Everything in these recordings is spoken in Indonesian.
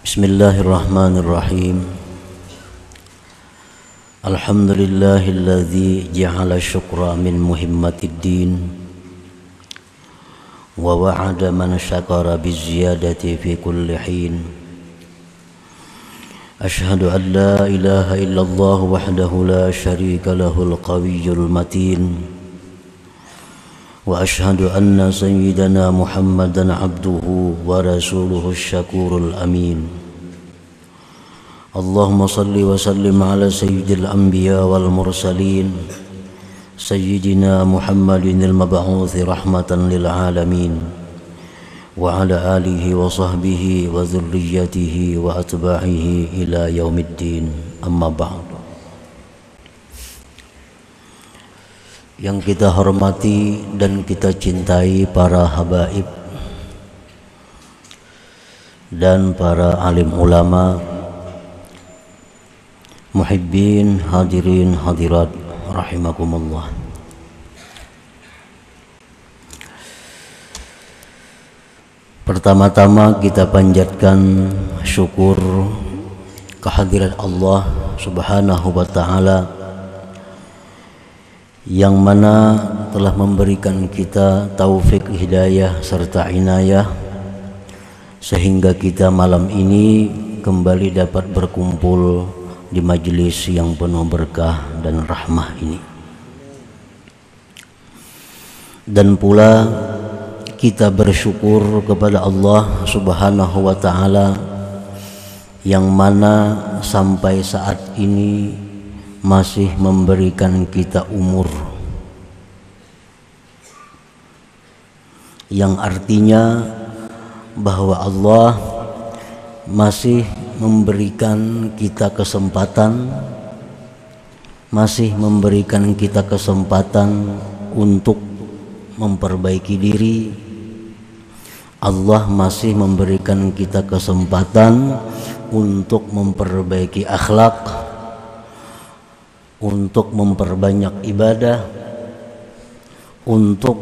Bismillahirrahmanirrahim. Alhamdulillahilladzi ja'ala syukra min muhimmatid din wa wa'ada man syakara biziyadati fi kulli hin. Ashhadu an la ilaha illallah wahdahu la syarika lahul qawiyyul matin wa ashhadu anna sayyidana Muhammadan abduhu wa rasuluhu syakurul amin. Allahumma salli wa sallim ala sayyidil anbiya wal mursalin sayyidina Muhammadin al-mab'uthi rahmatan lil alamin wa ala alihi wa sahbihi wa dhurriyyatihi wa atba'ihi ila yaumiddin, amma ba'd. Yang kita hormati dan kita cintai para habaib dan para alim ulama, muhibbin, hadirin, hadirat, rahimakumullah. Pertama-tama kita panjatkan syukur kehadirat Allah Subhanahu wa ta'ala yang mana telah memberikan kita taufik, hidayah serta inayah sehingga kita malam ini kembali dapat berkumpul di majelis yang penuh berkah dan rahmah ini. Dan pula kita bersyukur kepada Allah Subhanahu wa ta'ala yang mana sampai saat ini masih memberikan kita umur, yang artinya bahwa Allah masih memberikan kita kesempatan, masih memberikan kita kesempatan untuk memperbaiki diri. Allah masih memberikan kita kesempatan untuk memperbaiki akhlak, untuk memperbanyak ibadah, untuk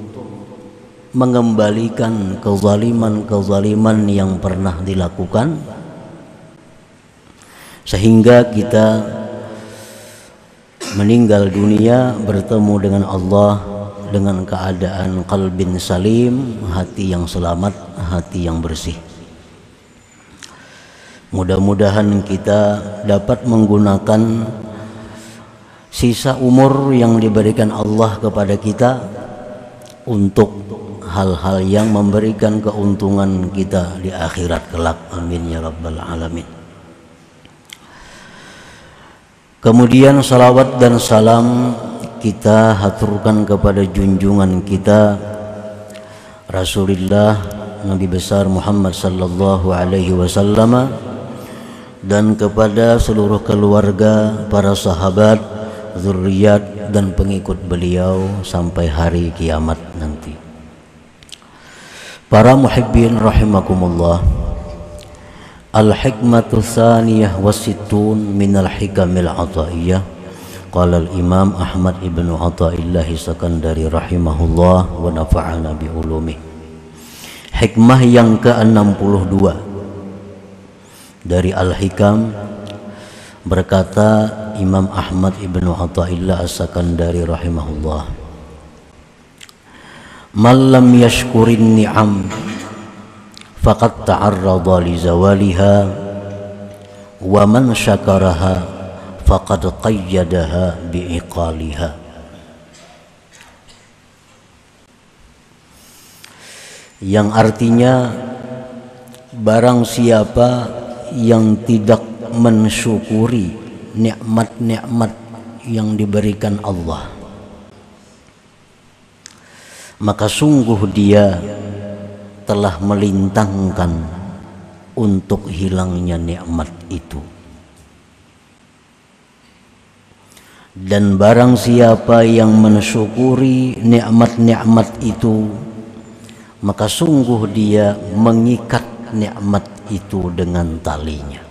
mengembalikan kezaliman-kezaliman yang pernah dilakukan, sehingga kita meninggal dunia bertemu dengan Allah dengan keadaan qalbin salim, hati yang selamat, hati yang bersih. Mudah-mudahan kita dapat menggunakan sisa umur yang diberikan Allah kepada kita untuk hal-hal yang memberikan keuntungan kita di akhirat kelak. Amin ya rabbal alamin. Kemudian salawat dan salam kita haturkan kepada junjungan kita Rasulullah Nabi besar Muhammad sallallahu alaihi wasallam dan kepada seluruh keluarga, para sahabat, zurriyat dan pengikut beliau sampai hari kiamat nanti. Para muhibbin rahimakumullah, al-hikmatu tsaniyah wasittun minal hikamil ataiyah. Qala al-imam Ahmad ibn Athaillah Sakandari rahimahullah wa nafa'ana bi ulumih. Hikmah yang ke-62 dari Al-Hikam, berkata Imam Ahmad ibn Athaillah Sakandari rahimahullah, man lam yashkurin ni'am faqad ta'arrada li zawaliha wa man syakaraha faqad qayyadaha bi iqaliha. Yang artinya, barang siapa yang tidak mensyukuri nikmat-nikmat yang diberikan Allah, maka sungguh dia telah melintangkan untuk hilangnya nikmat itu. Dan barang siapa yang mensyukuri nikmat-nikmat itu, maka sungguh dia mengikat nikmat itu dengan talinya.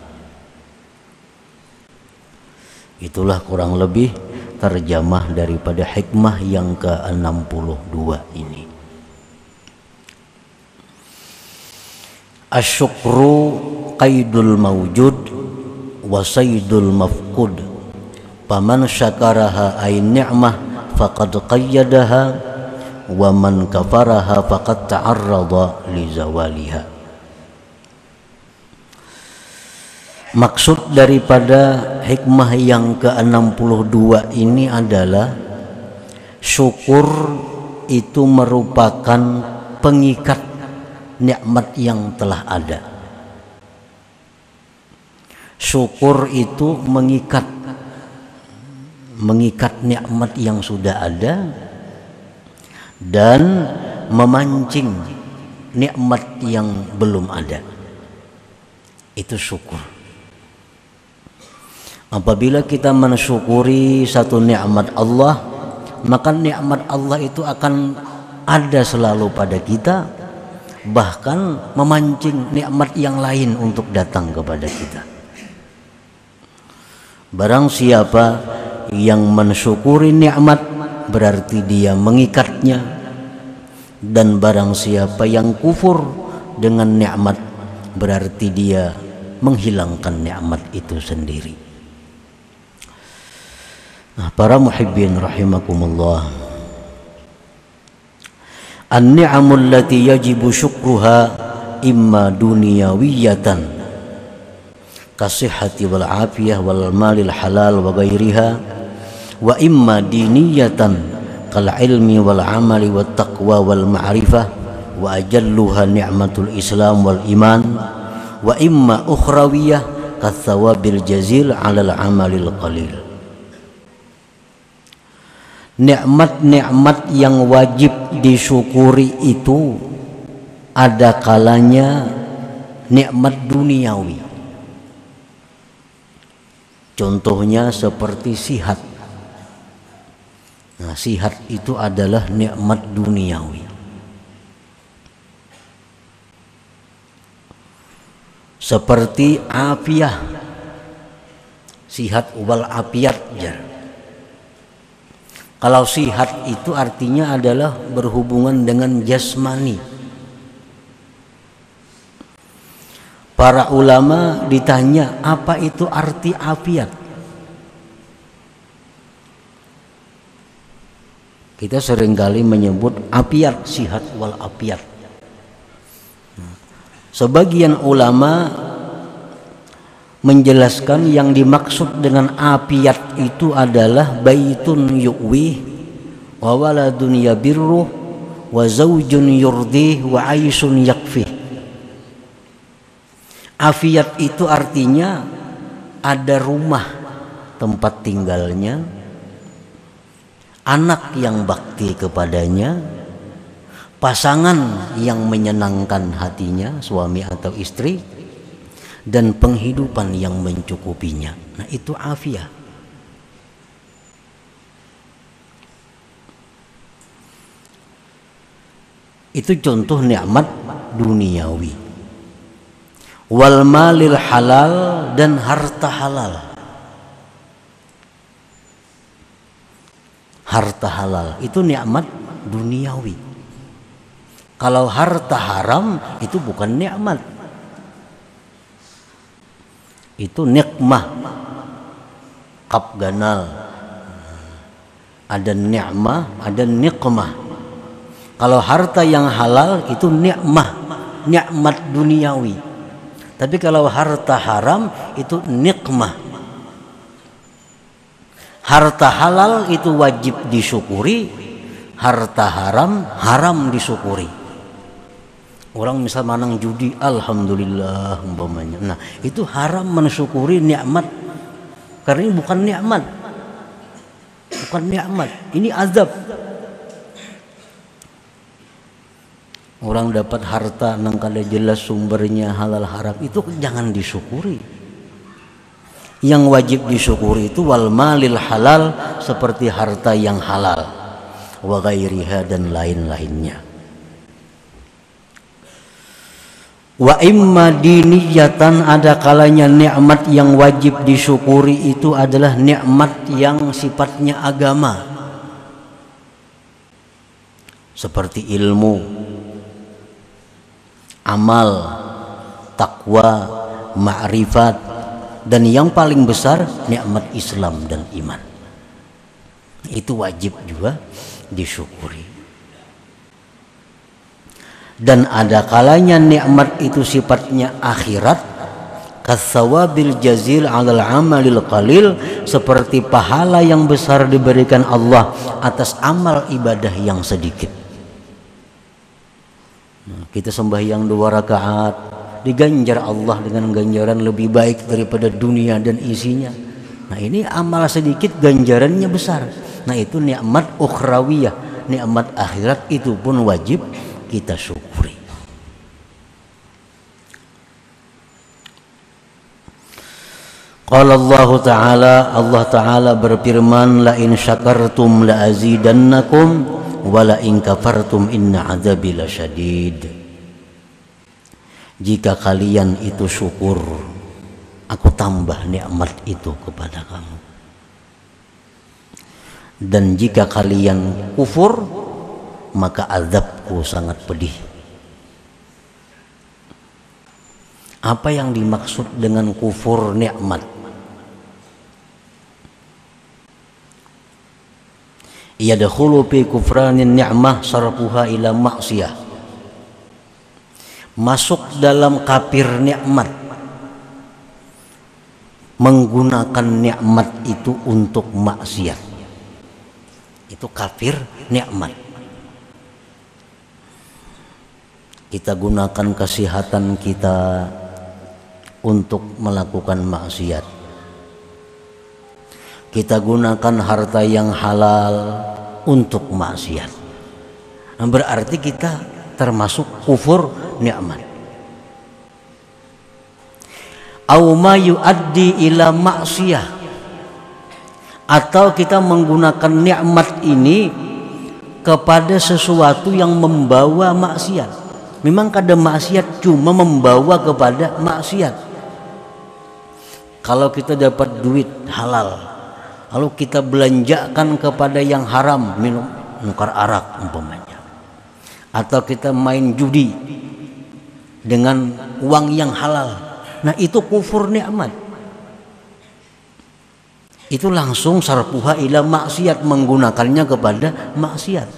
Itulah kurang lebih terjemah daripada hikmah yang ke-62 ini. Asyukru qaidul mawjud wa saydul mafqud. Faman syakaraha ay ni'mah faqad qayyadaha wa man kafaraha faqad ta'arrada li zawaliha. Maksud daripada hikmah yang ke-62 ini adalah syukur itu merupakan pengikat nikmat yang telah ada. Syukur itu mengikat nikmat yang sudah ada dan memancing nikmat yang belum ada. Itu syukur. Apabila kita mensyukuri satu nikmat Allah, maka nikmat Allah itu akan ada selalu pada kita, bahkan memancing nikmat yang lain untuk datang kepada kita. Barang siapa yang mensyukuri nikmat berarti dia mengikatnya, dan barang siapa yang kufur dengan nikmat berarti dia menghilangkan nikmat itu sendiri. Nah, para muhibbin rahimakumullah, an-ni'amul lati yajibu syukruha imma dunyawiyatan kasihhati wal afiyah wal malil halal wa ghairiha, wa imma diniyatan kal ilmi wal amali wat taqwa wal ma'rifah wa ajalluha ni'matul islam wal iman, wa imma ukhrawiyah kat thawabil jazil 'alal amalil qalil. Nikmat-nikmat yang wajib disyukuri itu ada kalanya nikmat duniawi. Contohnya seperti sihat. Nah, sihat itu adalah nikmat duniawi. Seperti afiah. Sihat wal afiat jar. Kalau sihat itu artinya adalah berhubungan dengan jasmani. Para ulama ditanya apa itu arti afiat. Kita seringkali menyebut afiat, sihat wal afiat. Sebagian ulama menjelaskan yang dimaksud dengan afiat itu adalah baitun yu'wi wa waladun yabirru wa zawjun yurdih wa aisyun yakfih. Afiat itu artinya ada rumah tempat tinggalnya, anak yang bakti kepadanya, pasangan yang menyenangkan hatinya, suami atau istri, dan penghidupan yang mencukupinya. Nah, itu afiah. Itu contoh nikmat duniawi. Wal malil halal, dan harta halal. Harta halal itu nikmat duniawi. Kalau harta haram itu bukan nikmat. Itu nikmah, kaf ganal. Ada nikmah, ada nikmah. Kalau harta yang halal itu nikmah, nikmat duniawi. Tapi kalau harta haram itu nikmah. Harta halal itu wajib disyukuri, harta haram haram disyukuri. Orang misal manang judi, alhamdulillah umpamanya. Nah, itu haram mensyukuri nikmat, karena ini bukan nikmat. Bukan nikmat, ini azab. Orang dapat harta nang kada jelas sumbernya halal haram, itu jangan disyukuri. Yang wajib disyukuri itu wal malil halal, seperti harta yang halal, wa ghairiha, dan lain-lainnya. Wa imma diniyatan, ada kalanya nikmat yang wajib disyukuri itu adalah nikmat yang sifatnya agama, seperti ilmu, amal, takwa, ma'rifat, dan yang paling besar nikmat Islam dan iman. Itu wajib juga disyukuri. Dan ada kalanya nikmat itu sifatnya akhirat, katsawabil jazil 'alal 'amalil qalil, seperti pahala yang besar diberikan Allah atas amal ibadah yang sedikit. Kita sembahyang 2 rakaat diganjar Allah dengan ganjaran lebih baik daripada dunia dan isinya. Nah, ini amal sedikit ganjarannya besar. Nah, itu nikmat ukhrawiyah, nikmat akhirat, itu pun wajib kita syukuri. Qala Allah Ta'ala, Allah Ta'ala berfirman, la in syakartum la azidannakum wa la in kafartum inna adzabi lasyadid. Jika kalian itu syukur, aku tambah nikmat itu kepada kamu. Dan jika kalian kufur, maka azabku sangat pedih. Apa yang dimaksud dengan kufur nikmat? Yadkhulu fi kufranin ni'mah sarfuha ila maksiyah. Masuk dalam kafir nikmat, menggunakan nikmat itu untuk maksiat. Itu kafir nikmat. Kita gunakan kesehatan kita untuk melakukan maksiat. Kita gunakan harta yang halal untuk maksiat. Nah, berarti kita termasuk kufur nikmat. Au ma yuaddi ila maksiyah, atau kita menggunakan nikmat ini kepada sesuatu yang membawa maksiat. Memang kadang maksiat cuma membawa kepada maksiat. Kalau kita dapat duit halal, lalu kita belanjakan kepada yang haram, minum nukar arak umpamanya, atau kita main judi dengan uang yang halal, nah itu kufur nikmat. Itu langsung sarfuha ila maksiat, menggunakannya kepada maksiat,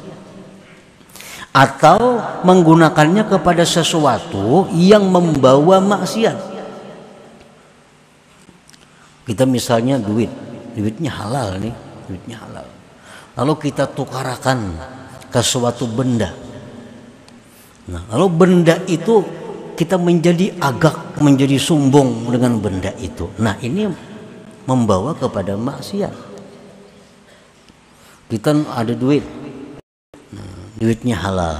atau menggunakannya kepada sesuatu yang membawa maksiat. Kita misalnya duitnya halal nih, duitnya halal, lalu kita tukarakan ke suatu benda. Nah, lalu benda itu kita menjadi agak, menjadi sombong dengan benda itu. Nah, ini membawa kepada maksiat. Kita ada duit, duitnya halal,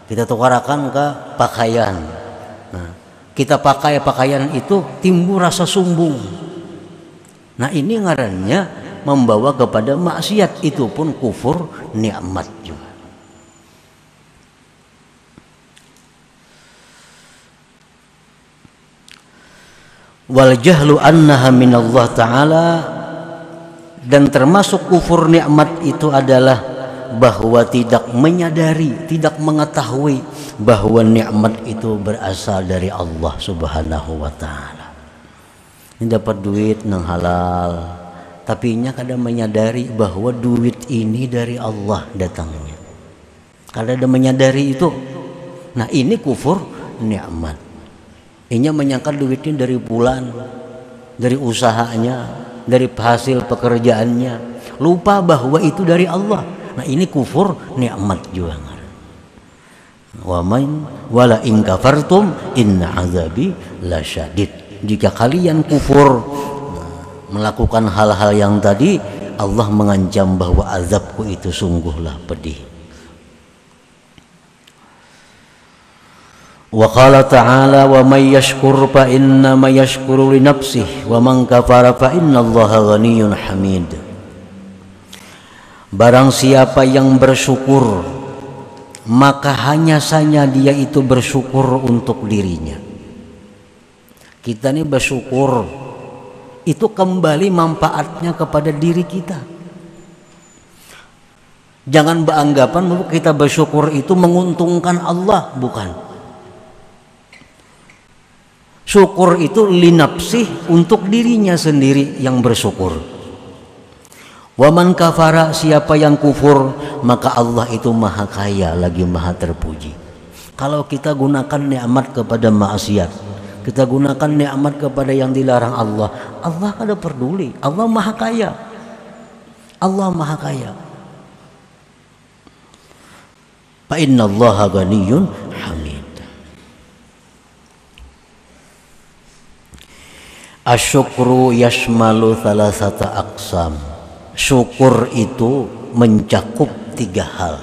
kita tukarakan ke pakaian. Nah, kita pakai pakaian itu timbul rasa sombong. Nah, ini ngarannya membawa kepada maksiat, itu pun kufur nikmat juga. Wal jahlu annaha minallah ta'ala, dan termasuk kufur nikmat itu adalah bahwa tidak menyadari, tidak mengetahui bahwa nikmat itu berasal dari Allah Subhanahu wa ta'ala. Ini dapat duit nang halal, tapi nya kadang menyadari bahwa duit ini dari Allah datangnya. Kadang ada menyadari itu. Nah, ini kufur nikmat. Inya menyangka duitnya dari bulan, dari usahanya, dari hasil pekerjaannya, lupa bahwa itu dari Allah. Nah, ini kufur nikmat juga. Wa man wala in kafartum inna azabi lasyadid. Jika kalian kufur melakukan hal-hal yang tadi, Allah mengancam bahwa azabku itu sungguhlah pedih. Wa qala ta'ala wa may yashkur fa inna ma yashkuru li nafsihi wa man kafara fa innallaha ghaniyyun hamid. Barang siapa yang bersyukur, maka hanya saja dia itu bersyukur untuk dirinya. Kita ini bersyukur itu kembali manfaatnya kepada diri kita. Jangan beranggapan bahwa kita bersyukur itu menguntungkan Allah, bukan. Syukur itu linapsih, untuk dirinya sendiri yang bersyukur. Wa man kafara, siapa yang kufur, maka Allah itu maha kaya lagi maha terpuji. Kalau kita gunakan nikmat kepada maksiat, kita gunakan nikmat kepada yang dilarang Allah, Allah kada peduli. Allah maha kaya. Allah maha kaya. Fa innallaha ghaniyyun hamid. Asyukru yashmalu thalathata aqsam. Syukur itu mencakup 3 hal.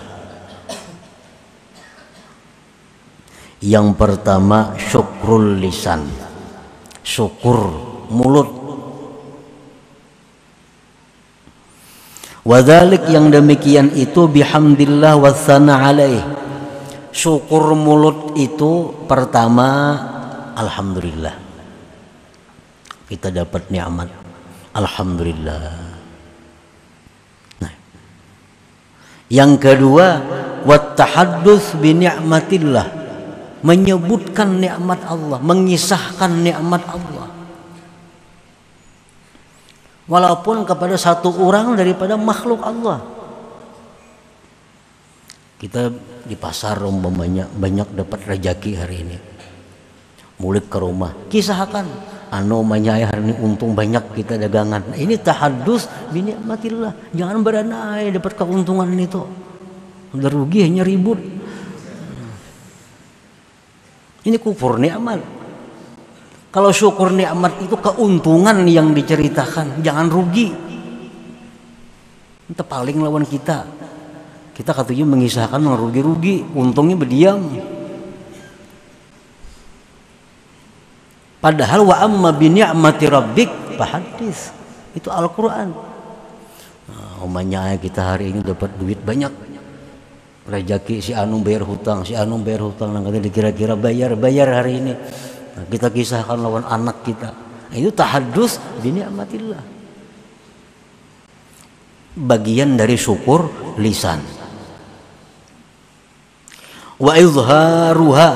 Yang pertama syukrul lisan, syukur mulut. Wadhalik, yang demikian itu bihamdillah wa tsana alaih. Syukur mulut itu pertama alhamdulillah. Kita dapat nikmat, alhamdulillah. Nah, yang kedua wat tahadduts bi ni'matillah, menyebutkan nikmat Allah, mengisahkan nikmat Allah. Walaupun kepada satu orang daripada makhluk Allah. Kita di pasar umpamanya banyak dapat rezeki hari ini, mulik ke rumah, kisahkan anu manyai hari ini untung banyak kita dagangan. Nah, ini tahadus bi nikmatillah. Jangan beranai dapat keuntungan itu, udah rugi hanya ribut. Ini kufur nikmat. Kalau syukur nikmat itu keuntungan yang diceritakan, jangan rugi. Itu paling lawan kita. Kita katanya mengisahkan rugi-rugi, untungnya berdiam. Padahal wa amma bi ni'mati rabbik fahaddits. Itu Al-Qur'an. Nah, umumnya kita hari ini dapat duit banyak. Rezeki si anu bayar hutang, si anu bayar hutang, nang katanya dikira-kira bayar hari ini. Nah, kita kisahkan lawan anak kita. Nah, itu tahadus bi ni'matillah. Bagian dari syukur lisan. Wa izharuha,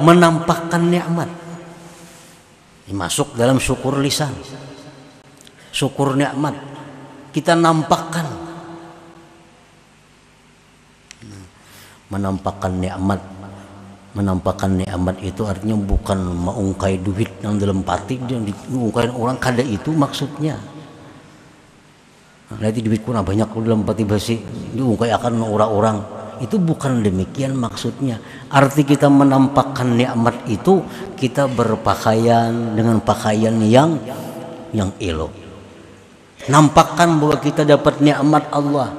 menampakkan nikmat. Ini masuk dalam syukur lisan. Syukur nikmat kita nampakkan. Menampakkan nikmat. Menampakkan nikmat itu artinya bukan mengungkai duit yang dalam pati, yang diungkain orang, kada itu maksudnya. Nanti duitku nah banyak dalam pati basi diungkai akan orang-orang, itu bukan demikian maksudnya. Arti kita menampakkan nikmat itu kita berpakaian dengan pakaian yang elok. Nampakkan bahwa kita dapat nikmat Allah.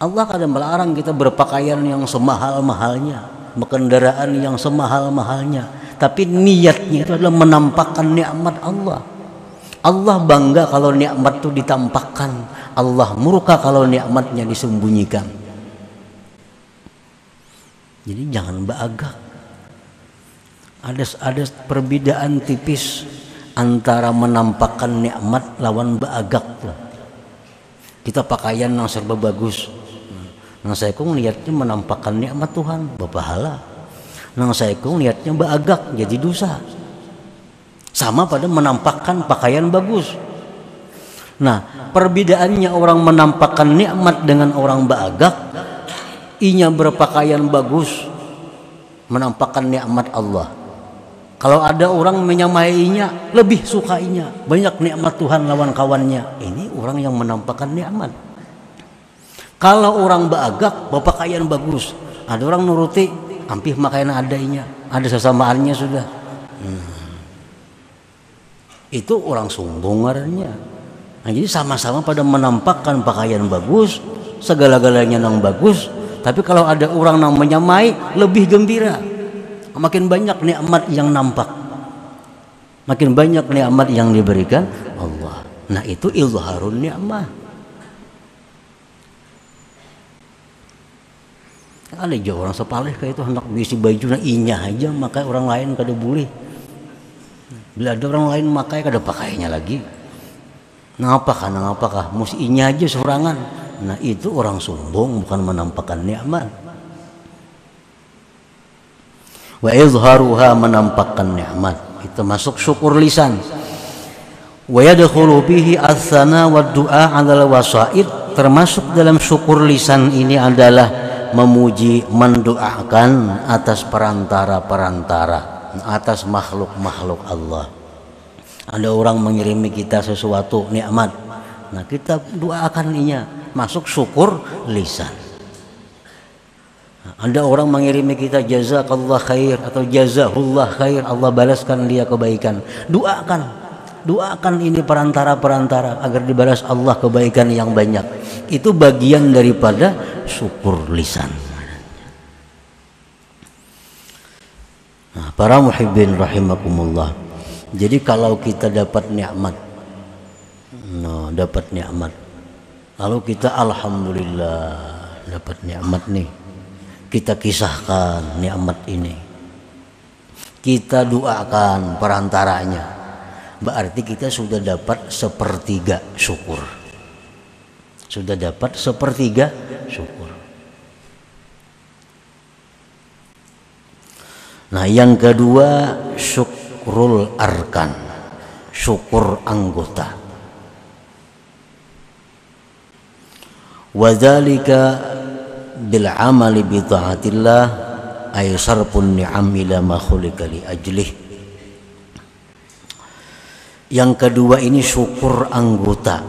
Allah kadang melarang kita berpakaian yang semahal-mahalnya, kendaraan yang semahal-mahalnya, tapi niatnya itu adalah menampakkan nikmat Allah. Allah bangga kalau nikmat itu ditampakkan, Allah murka kalau nikmatnya disembunyikan. Jadi jangan beagak. Ada perbedaan tipis antara menampakkan nikmat lawan beagak. Kita pakaian yang serba bagus, nang saya kong niatnya menampakkan nikmat Tuhan, berpahala. Nang saya kong niatnya beagak, jadi dosa. Sama pada menampakkan pakaian bagus. Nah, perbedaannya orang menampakkan nikmat dengan orang beagak, inya berpakaian bagus, menampakkan nikmat Allah. Kalau ada orang menyamainya, lebih sukainya, banyak nikmat Tuhan lawan kawannya. Ini orang yang menampakkan nikmat. Kalau orang beagak, berpakaian bagus, ada orang nuruti, ampih makaian adanya, ada sesamaannya sudah. Itu orang sombong ngarannya. Nah, jadi sama-sama pada menampakkan pakaian bagus, segala-galanya yang bagus, tapi kalau ada orang yang menyamai, lebih gembira. Makin banyak nikmat yang nampak, makin banyak nikmat yang diberikan Allah. Nah, itu izharun ni'mah. Ada aja orang sepaleh kayak itu hendak bisi baju na inya aja, maka orang lain kada boleh. Bila ada orang lain makai kada pakainya lagi. Ngapakah mesti inya aja sorangan. Nah, itu orang sombong, bukan menampakkan nikmat. Wa izharuha, menampakkan nikmat. itu masuk syukur lisan. Wa yadkhulu bihi as-sana wa du'a 'alal wasaid, termasuk dalam syukur lisan ini adalah memuji, mendoakan atas perantara-perantara, atas makhluk-makhluk Allah. Ada orang mengirimi kita sesuatu nikmat, nah kita doakan inya, masuk syukur lisan. Ada orang mengirimi kita jazakallah khair atau jazahullah khair, Allah balaskan dia kebaikan, doakan ini perantara-perantara agar dibalas Allah kebaikan yang banyak. Itu bagian daripada syukur lisan. Nah, para muhibbin rahimakumullah, jadi kalau kita dapat nikmat, lalu kita alhamdulillah dapat nikmat nih, kita kisahkan nikmat ini, kita doakan perantaranya, berarti kita sudah dapat sepertiga syukur. Sudah dapat sepertiga syukur. Nah, yang kedua syukrul arkan, syukur anggota. Wadzalika bil amali bi taatillah ay sarfun ni'am ila ma khuliqa li ajlih. Yang kedua ini syukur anggota.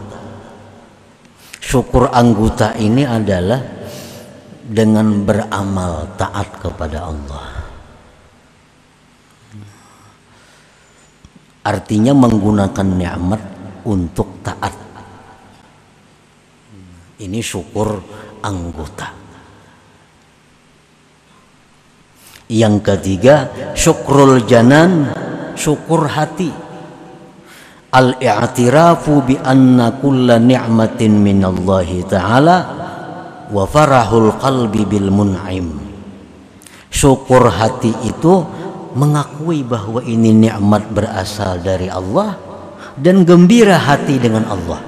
Syukur anggota ini adalah dengan beramal taat kepada Allah. Artinya menggunakan nikmat untuk taat. Ini syukur anggota. Yang ketiga syukrul janan, syukur hati. Al-i'tirafu bi anna kulla ni'matin minallahi ta'ala wa farahul qalbi bil mun'im. Syukur hati itu mengakui bahwa ini nikmat berasal dari Allah dan gembira hati dengan Allah.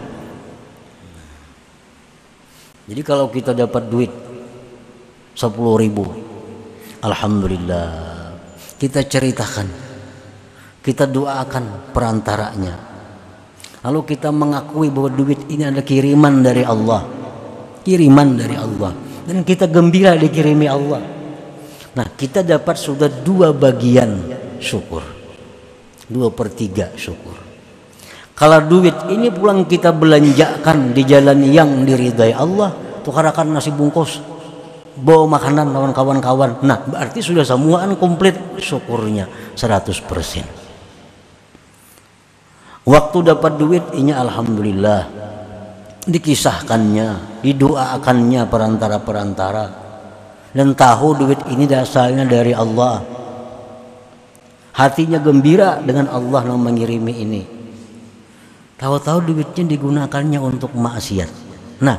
Jadi kalau kita dapat duit 10.000, alhamdulillah, kita ceritakan, kita doakan perantaranya. Lalu kita mengakui bahwa duit ini adalah kiriman dari Allah, dan kita gembira dikirimi Allah. Nah, kita dapat sudah 2 bagian syukur, 2/3 syukur. Kalau duit ini pulang kita belanjakan di jalan yang diridai Allah, tukarakan nasi bungkus, bawa makanan kawan-kawan, nah berarti sudah semuaan komplit syukurnya 100%. Waktu dapat duit ini alhamdulillah, dikisahkannya, didoakannya perantara-perantara, dan tahu duit ini asalnya dari Allah. Hatinya gembira dengan Allah yang mengirimi ini. Tahu-tahu duitnya digunakannya untuk maksiat. Nah,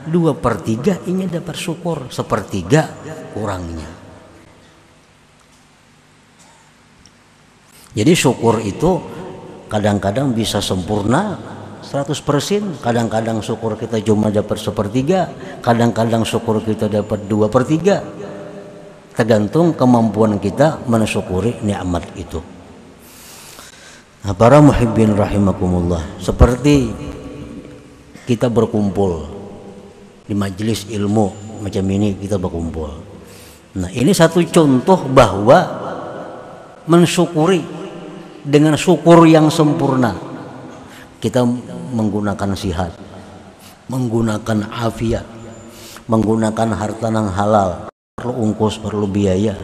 2/3 ini dapat syukur, 1/3 kurangnya. Jadi syukur itu kadang-kadang bisa sempurna 100%, kadang-kadang syukur kita cuma dapat 1/3, kadang-kadang syukur kita dapat 2/3, tergantung kemampuan kita mensyukuri nikmat itu. Nah, para muhibbin rahimakumullah, seperti kita berkumpul di majelis ilmu macam ini, kita berkumpul. Nah, ini satu contoh bahwa mensyukuri dengan syukur yang sempurna, kita menggunakan sihat, menggunakan afiat, menggunakan harta yang halal, perlu ongkos, perlu biaya,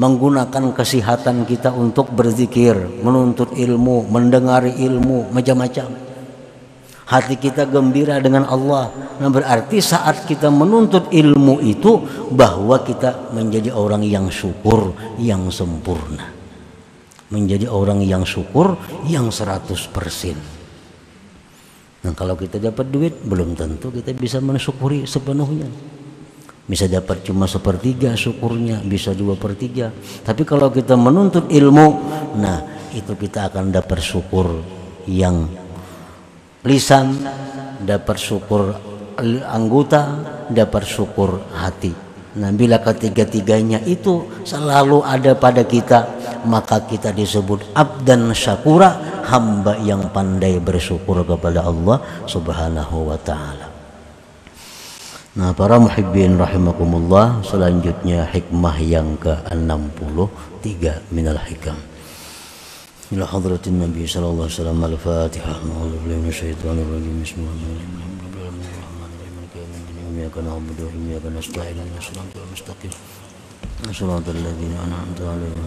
menggunakan kesehatan kita untuk berzikir, menuntut ilmu, mendengar ilmu, macam-macam. Hati kita gembira dengan Allah. Nah, berarti saat kita menuntut ilmu itu bahwa kita menjadi orang yang syukur yang sempurna, menjadi orang yang syukur yang 100%. Nah, kalau kita dapat duit belum tentu kita bisa mensyukuri sepenuhnya. Bisa dapat cuma 1/3 syukurnya, bisa 2/3. Tapi kalau kita menuntut ilmu, nah itu kita akan dapat syukur yang lisan, dapat syukur anggota, dapat syukur hati. Nah, bila ketiga-tiganya itu selalu ada pada kita, maka kita disebut abdan syakura, hamba yang pandai bersyukur kepada Allah Subhanahu wa taala. Nah, para muhibbin rahimakumullah, selanjutnya hikmah yang ke-63 minal hikam. Ila hadratin Nabi sallallahu alaihi wasallam. Al-Fatihah. A'udzu billahi minasyaitonir rajim. Bismillahirrahmanirrahim. Iyyaka na'budu wa iyyaka nasta'in. Ihdinas siratal mustaqim. Shiratal ladzina an'amta 'alaihim.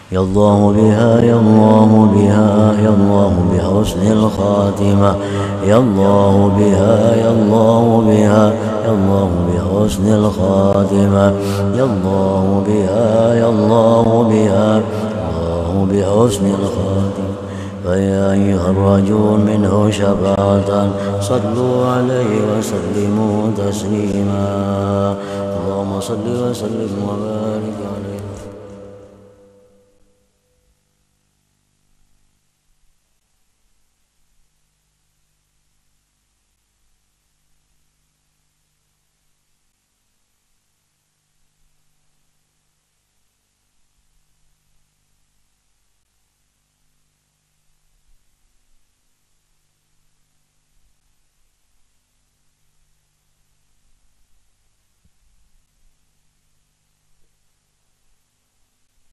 Ya Allah biha, ya Allah biha, ya Allah biha husnul khatimah. Ya Allah biha, ya Allah biha, ya Allah biha husnul khatimah. Ya Allah biha, ya Allah biha, Allah biha husnul khatimah. فيا أيها الرجل منه شفاعة صلوا عليه وسلموا تسليما. اللهم صل وسلم وبارك